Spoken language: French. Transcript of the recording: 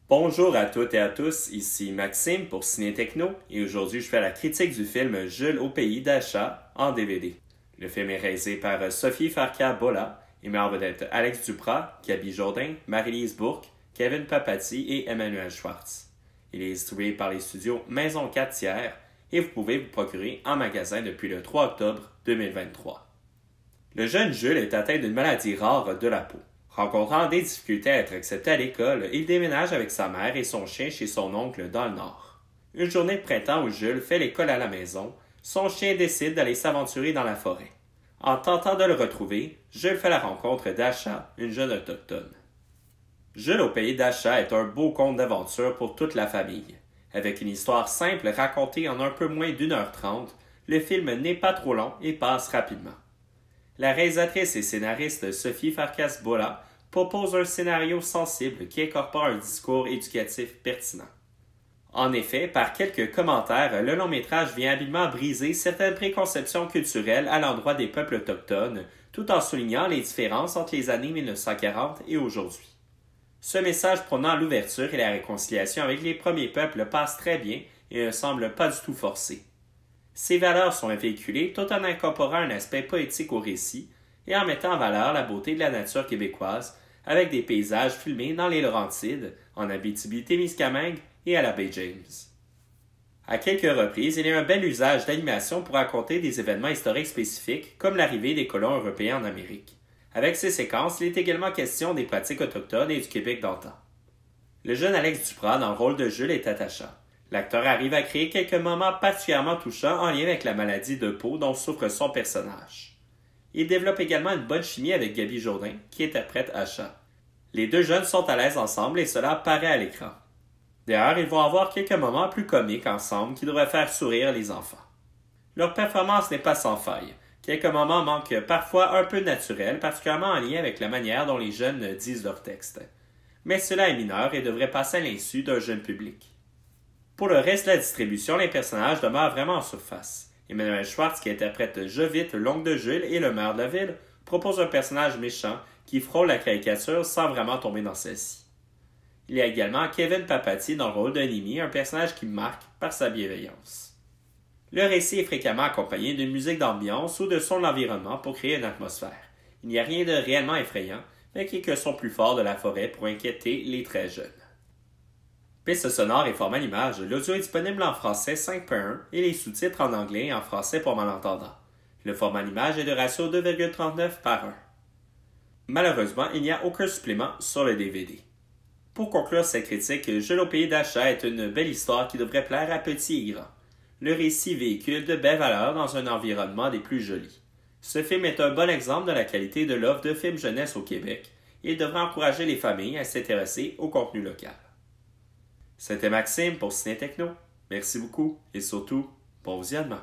Bonjour à toutes et à tous, ici Maxime pour Ciné Techno et aujourd'hui je fais la critique du film Jules au pays d'Acha en DVD. Le film est réalisé par Sophie Farka-Bola et met en vedette Alex Duprat, Gaby Jourdain, Marie-Lise Bourque, Kevin Papati et Emmanuel Schwartz. Il est distribué par les studios Maison 4 Tiers et vous pouvez vous procurer en magasin depuis le 3 octobre 2023. Le jeune Jules est atteint d'une maladie rare de la peau. Rencontrant des difficultés à être accepté à l'école, il déménage avec sa mère et son chien chez son oncle dans le nord. Une journée de printemps où Jules fait l'école à la maison, son chien décide d'aller s'aventurer dans la forêt. En tentant de le retrouver, Jules fait la rencontre d'Acha, une jeune autochtone. Jules au pays d'Acha est un beau conte d'aventure pour toute la famille. Avec une histoire simple racontée en un peu moins d'1h30, le film n'est pas trop long et passe rapidement. La réalisatrice et scénariste Sophie Farkas-Bola propose un scénario sensible qui incorpore un discours éducatif pertinent. En effet, par quelques commentaires, le long-métrage vient habilement briser certaines préconceptions culturelles à l'endroit des peuples autochtones, tout en soulignant les différences entre les années 1940 et aujourd'hui. Ce message prônant l'ouverture et la réconciliation avec les premiers peuples passe très bien et ne semble pas du tout forcé. Ces valeurs sont véhiculées tout en incorporant un aspect poétique au récit et en mettant en valeur la beauté de la nature québécoise avec des paysages filmés dans les Laurentides, en Abitibi-Témiscamingue et à la baie James. À quelques reprises, il y a un bel usage d'animation pour raconter des événements historiques spécifiques comme l'arrivée des colons européens en Amérique. Avec ces séquences, il est également question des pratiques autochtones et du Québec d'antan. Le jeune Alex Duprat dans le rôle de Jules est attachant. L'acteur arrive à créer quelques moments particulièrement touchants en lien avec la maladie de peau dont souffre son personnage. Il développe également une bonne chimie avec Gaby Jourdain, qui interprète Acha. Les deux jeunes sont à l'aise ensemble et cela paraît à l'écran. D'ailleurs, ils vont avoir quelques moments plus comiques ensemble qui devraient faire sourire les enfants. Leur performance n'est pas sans faille. Quelques moments manquent parfois un peu naturels, particulièrement en lien avec la manière dont les jeunes disent leurs textes. Mais cela est mineur et devrait passer à l'insu d'un jeune public. Pour le reste de la distribution, les personnages demeurent vraiment en surface. Emmanuel Schwartz, qui interprète Jovite, l'oncle de Jules et le maire de la ville, propose un personnage méchant qui frôle la caricature sans vraiment tomber dans celle-ci. Il y a également Kevin Papati dans le rôle d'un Nimi, un personnage qui marque par sa bienveillance. Le récit est fréquemment accompagné d'une musique d'ambiance ou de son de l'environnement pour créer une atmosphère. Il n'y a rien de réellement effrayant, mais quelques sons plus forts de la forêt pour inquiéter les très jeunes. Piste sonore et format image, l'audio est disponible en français 5.1 et les sous-titres en anglais et en français pour malentendants. Le format d'image est de ratio 2,39 par 1. Malheureusement, il n'y a aucun supplément sur le DVD. Pour conclure cette critique, Jules au pays d'Acha est une belle histoire qui devrait plaire à petits et grands. Le récit véhicule de belles valeurs dans un environnement des plus jolis. Ce film est un bon exemple de la qualité de l'offre de films jeunesse au Québec et il devrait encourager les familles à s'intéresser au contenu local. C'était Maxime pour Ciné Techno. Merci beaucoup et surtout, bon visionnement.